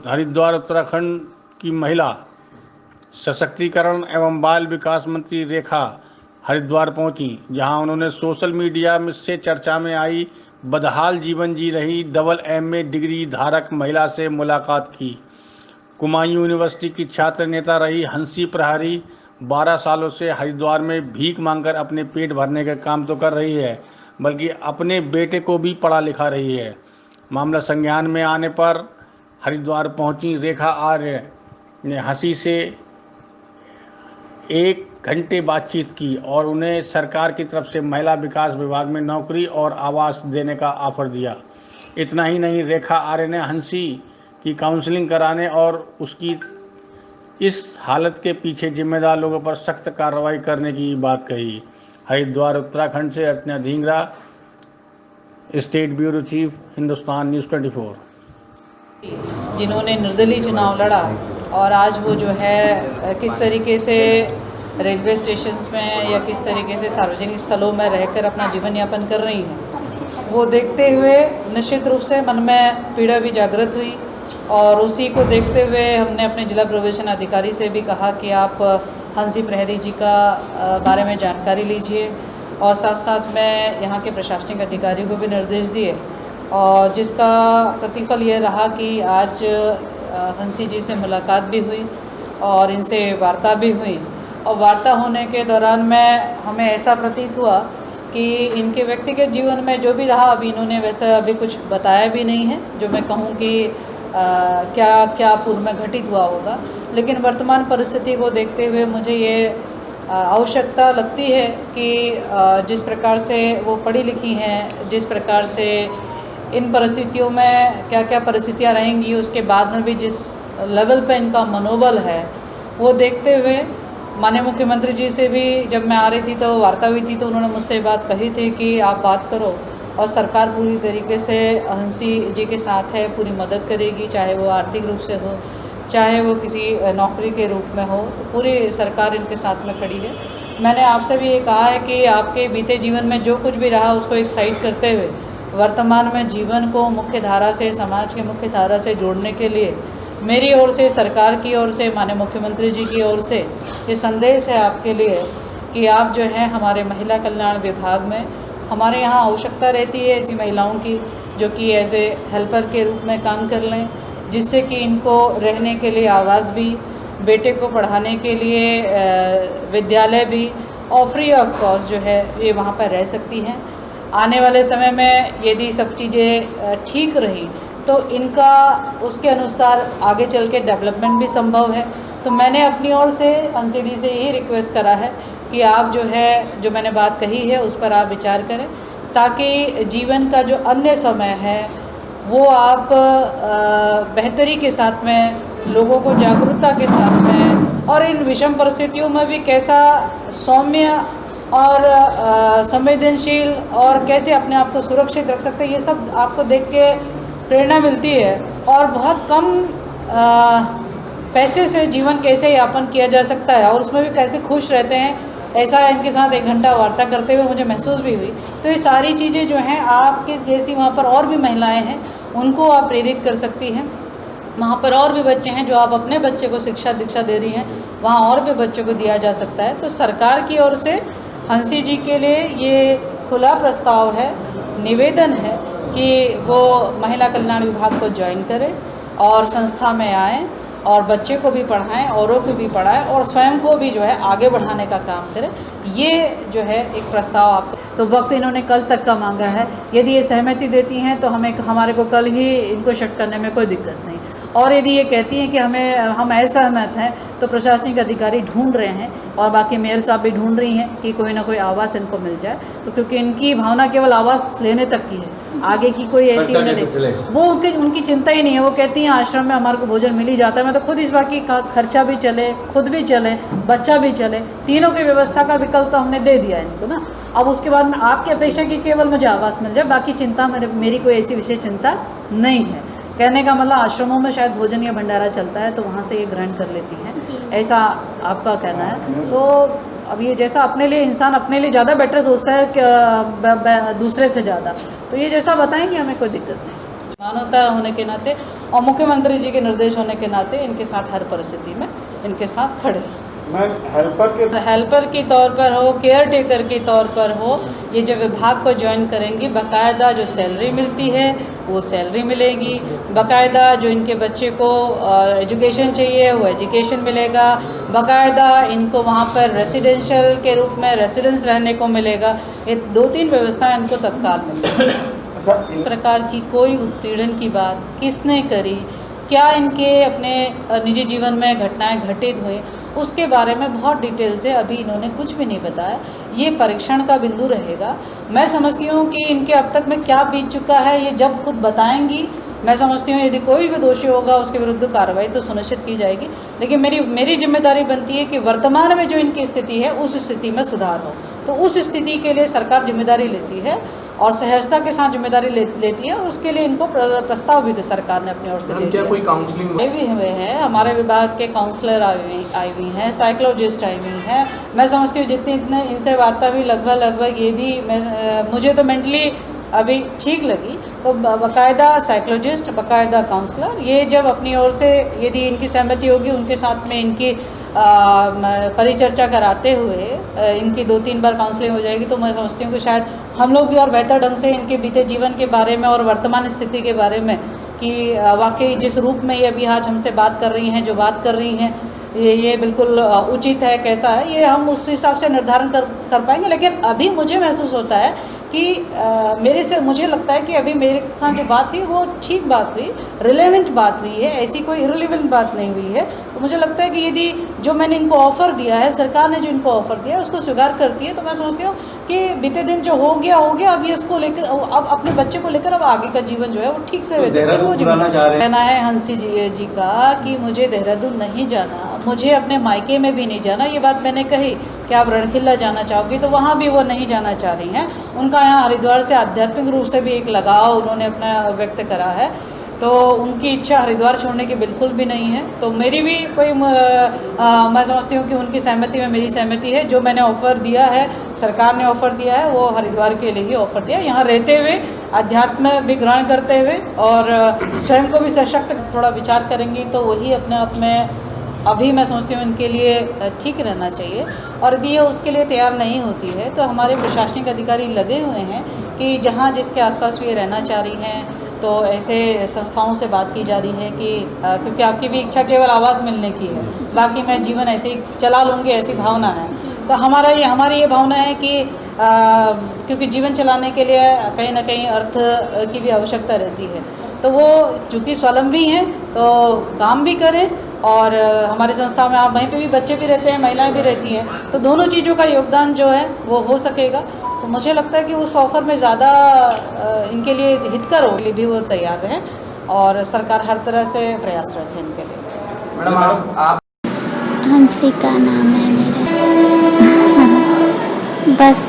हरिद्वार उत्तराखंड की महिला सशक्तिकरण एवं बाल विकास मंत्री रेखा हरिद्वार पहुंची, जहां उन्होंने सोशल मीडिया में से चर्चा में आई बदहाल जीवन जी रही डबल एमए डिग्री धारक महिला से मुलाकात की। कुमायूं यूनिवर्सिटी की छात्र नेता रही हंसी प्रहरी 12 सालों से हरिद्वार में भीख मांगकर अपने पेट भरने का काम तो कर रही है, बल्कि अपने बेटे को भी पढ़ा लिखा रही है। मामला संज्ञान में आने पर हरिद्वार पहुंची रेखा आर्य ने हंसी से 1 घंटे बातचीत की और उन्हें सरकार की तरफ से महिला विकास विभाग में नौकरी और आवास देने का ऑफर दिया। इतना ही नहीं, रेखा आर्य ने हंसी की काउंसलिंग कराने और उसकी इस हालत के पीछे जिम्मेदार लोगों पर सख्त कार्रवाई करने की बात कही। हरिद्वार उत्तराखंड से Archana Dhingra, state bureau chief, Hindustan news 24। जिन्होंने निर्दलीय चुनाव लड़ा और आज वो जो है किस तरीके से रेलवे स्टेशंस में या किस तरीके से सार्वजनिक स्थलों में रहकर अपना जीवन यापन कर रही हैं, वो देखते हुए निश्चित रूप से मन में पीड़ा भी जागृत हुई। और उसी को देखते हुए हमने अपने जिला प्रवेशन अधिकारी से भी कहा कि आप हंसी प्रहरी जी का बारे में जानकारी लीजिए, और साथ साथ में यहाँ के प्रशासनिक अधिकारियों को भी निर्देश दिए, और जिसका प्रतिफल ये रहा कि आज हंसी जी से मुलाकात भी हुई और इनसे वार्ता भी हुई। और वार्ता होने के दौरान में हमें ऐसा प्रतीत हुआ कि इनके व्यक्तिगत जीवन में जो भी रहा, अभी इन्होंने वैसे अभी कुछ बताया भी नहीं है जो मैं कहूँ कि क्या क्या पूर्व में घटित हुआ होगा। लेकिन वर्तमान परिस्थिति को देखते हुए मुझे ये आवश्यकता लगती है कि जिस प्रकार से वो पढ़ी लिखी हैं, जिस प्रकार से इन परिस्थितियों में क्या क्या परिस्थितियाँ रहेंगी, उसके बाद में भी जिस लेवल पे इनका मनोबल है, वो देखते हुए माननीय मुख्यमंत्री जी से भी जब मैं आ रही थी तो वार्ता हुई थी, तो उन्होंने मुझसे बात कही थी कि आप बात करो और सरकार पूरी तरीके से हंसी जी के साथ है, पूरी मदद करेगी, चाहे वो आर्थिक रूप से हो, चाहे वो किसी नौकरी के रूप में हो, तो पूरी सरकार इनके साथ में खड़ी है। मैंने आपसे भी ये कहा है कि आपके बीते जीवन में जो कुछ भी रहा उसको एक साइड करते हुए वर्तमान में जीवन को मुख्य धारा से, समाज के मुख्य धारा से जोड़ने के लिए मेरी ओर से, सरकार की ओर से, माननीय मुख्यमंत्री जी की ओर से ये संदेश है आपके लिए कि आप जो है हमारे महिला कल्याण विभाग में, हमारे यहाँ आवश्यकता रहती है ऐसी महिलाओं की जो कि एज ए हेल्पर के रूप में काम कर लें, जिससे कि इनको रहने के लिए आवास भी, बेटे को पढ़ाने के लिए विद्यालय भी, और फ्री ऑफ कॉस्ट जो है ये वहाँ पर रह सकती हैं। आने वाले समय में यदि सब चीज़ें ठीक रही तो इनका उसके अनुसार आगे चल के डेवलपमेंट भी संभव है। तो मैंने अपनी ओर से हंसी दी से यही रिक्वेस्ट करा है कि आप जो है, जो मैंने बात कही है उस पर आप विचार करें, ताकि जीवन का जो अन्य समय है वो आप बेहतरी के साथ में, लोगों को जागरूकता के साथ में, और इन विषम परिस्थितियों में भी कैसा सौम्य और संवेदनशील और कैसे अपने आप को सुरक्षित रख सकते हैं, ये सब आपको देख के प्रेरणा मिलती है। और बहुत कम पैसे से जीवन कैसे यापन किया जा सकता है और उसमें भी कैसे खुश रहते हैं, ऐसा इनके साथ 1 घंटा वार्ता करते हुए मुझे महसूस भी हुई। तो ये सारी चीज़ें जो हैं, आपके जैसी वहाँ पर और भी महिलाएं हैं, उनको आप प्रेरित कर सकती हैं। वहाँ पर और भी बच्चे हैं जो आप अपने बच्चे को शिक्षा दीक्षा दे रही हैं, वहाँ और भी बच्चों को दिया जा सकता है। तो सरकार की ओर से हंसी जी के लिए ये खुला प्रस्ताव है, निवेदन है कि वो महिला कल्याण विभाग को ज्वाइन करें और संस्था में आएँ और बच्चे को भी पढ़ाएं, औरों को भी पढ़ाएं और स्वयं को भी जो है आगे बढ़ाने का काम करें। ये जो है एक प्रस्ताव आप, तो वक्त इन्होंने कल तक का मांगा है। यदि ये सहमति देती हैं तो हमारे को कल ही इनको शिफ्ट करने में कोई दिक्कत नहीं। और यदि ये कहती हैं कि हम असहमत हैं, तो प्रशासनिक अधिकारी ढूंढ रहे हैं और बाकी मेयर साहब भी ढूंढ रही हैं कि कोई ना कोई आवास इनको मिल जाए। तो क्योंकि इनकी भावना केवल आवास लेने तक की है, आगे की कोई ऐसी नहीं, वो उनकी चिंता ही नहीं है। वो कहती हैं आश्रम में हमारे को भोजन मिल ही जाता है, मैं तो खुद इस बाकी का खर्चा भी चले, खुद भी चले, बच्चा भी चले, तीनों की व्यवस्था का विकल्प तो हमने दे दिया है इनको ना। अब उसके बाद में आपकी अपेक्षा की केवल मुझे आवास मिल जाए, बाकी चिंता मेरी कोई ऐसी विशेष चिंता नहीं है। कहने का मतलब आश्रमों में शायद भोजन या भंडारा चलता है तो वहाँ से ये ग्रहण कर लेती हैं, ऐसा आपका कहना है। तो अब ये जैसा अपने लिए, इंसान अपने लिए ज़्यादा बेटर सोचता है कि दूसरे से ज़्यादा, तो ये जैसा बताएंगे हमें कोई दिक्कत नहीं। मानवता होने के नाते और मुख्यमंत्री जी के निर्देश होने के नाते इनके साथ हर परिस्थिति में इनके साथ खड़े हैं। मैम, हेल्पर के तौर पर हो, केयर टेकर के तौर पर हो, ये जब विभाग को ज्वाइन करेंगी बाकायदा जो सैलरी मिलती है वो सैलरी मिलेगी, बाकायदा जो इनके बच्चे को एजुकेशन चाहिए वो एजुकेशन मिलेगा, बाकायदा इनको वहाँ पर रेसिडेंशियल के रूप में रेसिडेंस रहने को मिलेगा। ये 2-3 व्यवस्थाएं इनको तत्काल मिलेगी। इस प्रकार की कोई उत्पीड़न की बात किसने करी, क्या इनके अपने निजी जीवन में घटनाएं घटित हुई, उसके बारे में बहुत डिटेल से अभी इन्होंने कुछ भी नहीं बताया। ये परीक्षण का बिंदु रहेगा। मैं समझती हूँ कि इनके अब तक में क्या बीत चुका है ये जब खुद बताएंगी, मैं समझती हूँ यदि कोई भी दोषी होगा उसके विरुद्ध कार्रवाई तो सुनिश्चित की जाएगी। लेकिन मेरी जिम्मेदारी बनती है कि वर्तमान में जो इनकी स्थिति है उस स्थिति में सुधार हो। तो उस स्थिति के लिए सरकार जिम्मेदारी लेती है और सहजता के साथ जिम्मेदारी लेती है और उसके लिए इनको प्रस्ताव भी सरकार ने अपनी ओर से दिया। कोई काउंसलिंग भी हुए हैं, हमारे विभाग के काउंसलर आई हुई हैं, साइकोलॉजिस्ट आई हुई हैं। मैं समझती हूँ जितने इनसे वार्ता भी लगभग ये भी मुझे तो मेंटली अभी ठीक लगी। तो बाकायदा साइकोलॉजिस्ट, बाकायदा काउंसलर, ये जब अपनी ओर से यदि इनकी सहमति होगी उनके साथ में इनकी परिचर्चा कराते हुए इनकी 2-3 बार काउंसलिंग हो जाएगी तो मैं समझती हूँ कि शायद हम लोग भी और बेहतर ढंग से इनके बीते जीवन के बारे में और वर्तमान स्थिति के बारे में कि वाकई जिस रूप में ये अभी आज हमसे बात कर रही हैं, जो बात कर रही हैं ये बिल्कुल उचित है, कैसा है, ये हम उस हिसाब से निर्धारण कर पाएंगे। लेकिन अभी मुझे महसूस होता है कि मुझे लगता है कि अभी मेरे साथ जो बात हुई वो ठीक बात हुई, रिलेवेंट बात हुई है, ऐसी कोई इररिलेवेंट बात नहीं हुई है। तो मुझे लगता है कि यदि जो मैंने इनको ऑफ़र दिया है, सरकार ने जो इनको ऑफ़र दिया है उसको स्वीकार करती है तो मैं समझती हूँ कि बीते दिन जो हो गया अब ये इसको लेकर अब अपने बच्चे को लेकर अब आगे का जीवन जो है वो ठीक से कहना है हंसी जी का कि मुझे देहरादून नहीं जाना, मुझे अपने मायके में भी नहीं जाना। ये बात मैंने कही कि आप रणखिल्ला जाना चाहोगी तो वहाँ भी वो नहीं जाना चाह रही हैं। उनका यहाँ हरिद्वार से आध्यात्मिक रूप से भी एक लगाव उन्होंने अपना व्यक्त करा है, तो उनकी इच्छा हरिद्वार छोड़ने की बिल्कुल भी नहीं है। तो मेरी भी कोई मैं समझती हूँ कि उनकी सहमति में मेरी सहमति है। जो मैंने ऑफ़र दिया है, सरकार ने ऑफ़र दिया है, वो हरिद्वार के लिए ही ऑफ़र दिया है। यहाँ रहते हुए अध्यात्म भी ग्रहण करते हुए और स्वयं को भी सशक्त थोड़ा विचार करेंगी तो वही अपने आप में अभी मैं समझती हूँ इनके लिए ठीक रहना चाहिए। और यदि ये उसके लिए तैयार नहीं होती है तो हमारे प्रशासनिक अधिकारी लगे हुए हैं कि जहाँ जिसके आसपास भी ये रहना चाह रही हैं तो ऐसे संस्थाओं से बात की जा रही है कि क्योंकि आपकी भी इच्छा केवल आवास मिलने की है, बाकी मैं जीवन ऐसे ही चला लूँगी ऐसी भावना है। तो हमारी ये भावना है कि क्योंकि जीवन चलाने के लिए कहीं ना कहीं अर्थ की भी आवश्यकता रहती है, तो वो चूँकि स्वावलंबी हैं तो काम भी करें और हमारी संस्था में आप वहीं पे भी बच्चे भी रहते हैं, महिलाएं भी रहती हैं, तो दोनों चीज़ों का योगदान जो है वो हो सकेगा। तो मुझे लगता है कि उस ऑफ़र में ज़्यादा इनके लिए हितकर हो लिए भी वो तैयार रहें और सरकार हर तरह से प्रयासरत है इनके लिए। मैडम आप हंसी का नाम है मेरा। बस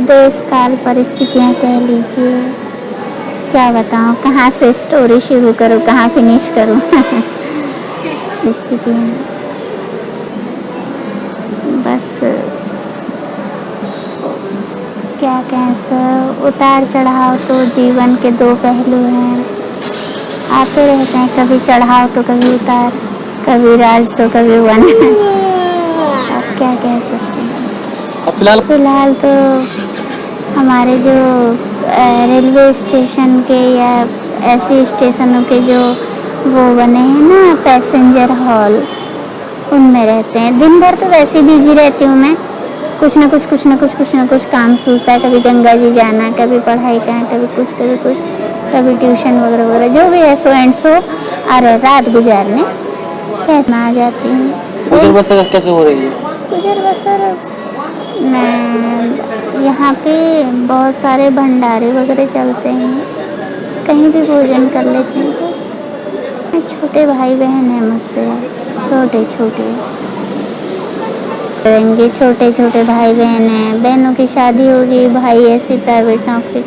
देश काल परिस्थितियाँ कह लीजिए, क्या बताऊँ, कहाँ से स्टोरी शुरू करूँ कहाँ फिनिश करूँ। स्थितियाँ बस क्या कहें सर, उतार चढ़ाव तो जीवन के 2 पहलू हैं, आते रहते हैं, कभी चढ़ाव तो कभी उतार, कभी राज तो कभी वन। अब क्या कह सकते हैं। फिलहाल तो हमारे जो रेलवे स्टेशन के या ऐसे स्टेशनों के जो वो बने हैं ना पैसेंजर हॉल, उनमें रहते हैं। दिन भर तो वैसे बिजी रहती हूँ मैं, कुछ ना कुछ काम सूझता है। कभी गंगा जी जाना, कभी पढ़ाई करना, कभी कुछ कभी ट्यूशन वगैरह जो भी है सो एंड सो अरे रात गुजारने कैसे आ जाती हूँ। गुजर बसर कैसे हो रही है? गुजर बसर यहाँ पे बहुत सारे भंडारे वगैरह चलते हैं, कहीं भी भोजन कर लेते हैं। बस छोटे भाई बहन हैं मुझसे, छोटे भाई बहन हैं, बहनों की शादी होगी, भाई ऐसी प्राइवेट नौकरी।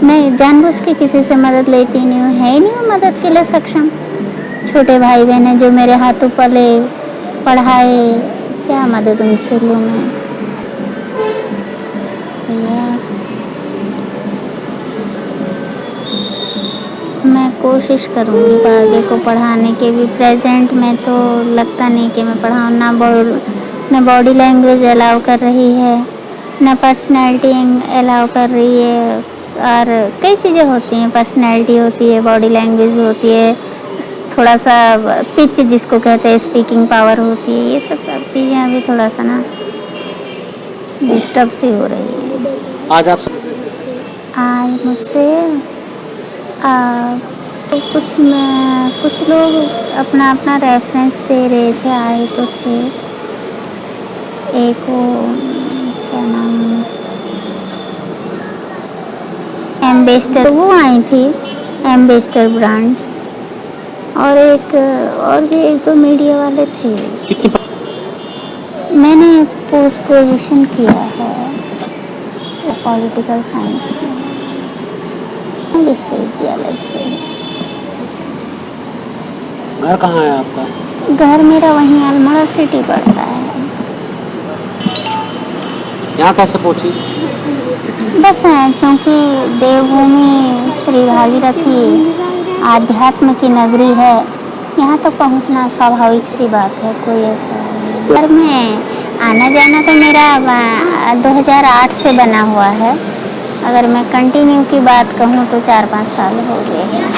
मैं जानबूझ के किसी से मदद लेती नहीं हूँ, है ही नहीं हूँ मदद के लिए सक्षम। छोटे भाई बहन हैं जो मेरे हाथों पले पढ़ाए, क्या मदद उनसे लूँ मैं कोशिश करूँगी आगे को पढ़ाने के भी। प्रेजेंट में तो लगता नहीं कि मैं पढ़ाऊँ, ना बॉडी लैंग्वेज अलाउ कर रही है, ना पर्सनैलिटी अलाउ कर रही है। और कई चीज़ें होती हैं, पर्सनैलिटी होती है, बॉडी लैंग्वेज होती है, थोड़ा सा पिच जिसको कहते हैं, स्पीकिंग पावर होती है। ये सब चीज़ें अभी थोड़ा सा ना डिस्टर्ब सी हो रही है। आज आप आज मुझसे तो कुछ लोग अपना अपना रेफरेंस दे रहे थे, आए तो थे। एक वो क्या नाम, एम्बेसडर, वो आई थी, एम्बेसडर ब्रांड, और भी एक दो मीडिया वाले थे। कितनी मैंने पोस्ट ग्रेजुएशन किया है पॉलिटिकल साइंस में विश्वविद्यालय से। घर कहाँ है आपका? घर मेरा वहीं अल्मोड़ा सिटी पड़ता है। यहाँ कैसे पहुँची? बस चूँकि देवभूमि श्री भागीरथी आध्यात्म की नगरी है, यहाँ तक पहुँचना स्वाभाविक सी बात है, कोई ऐसा नहीं। घर में आना जाना तो मेरा 2008 से बना हुआ है। अगर मैं कंटिन्यू की बात कहूँ तो 4-5 साल हो गए हैं।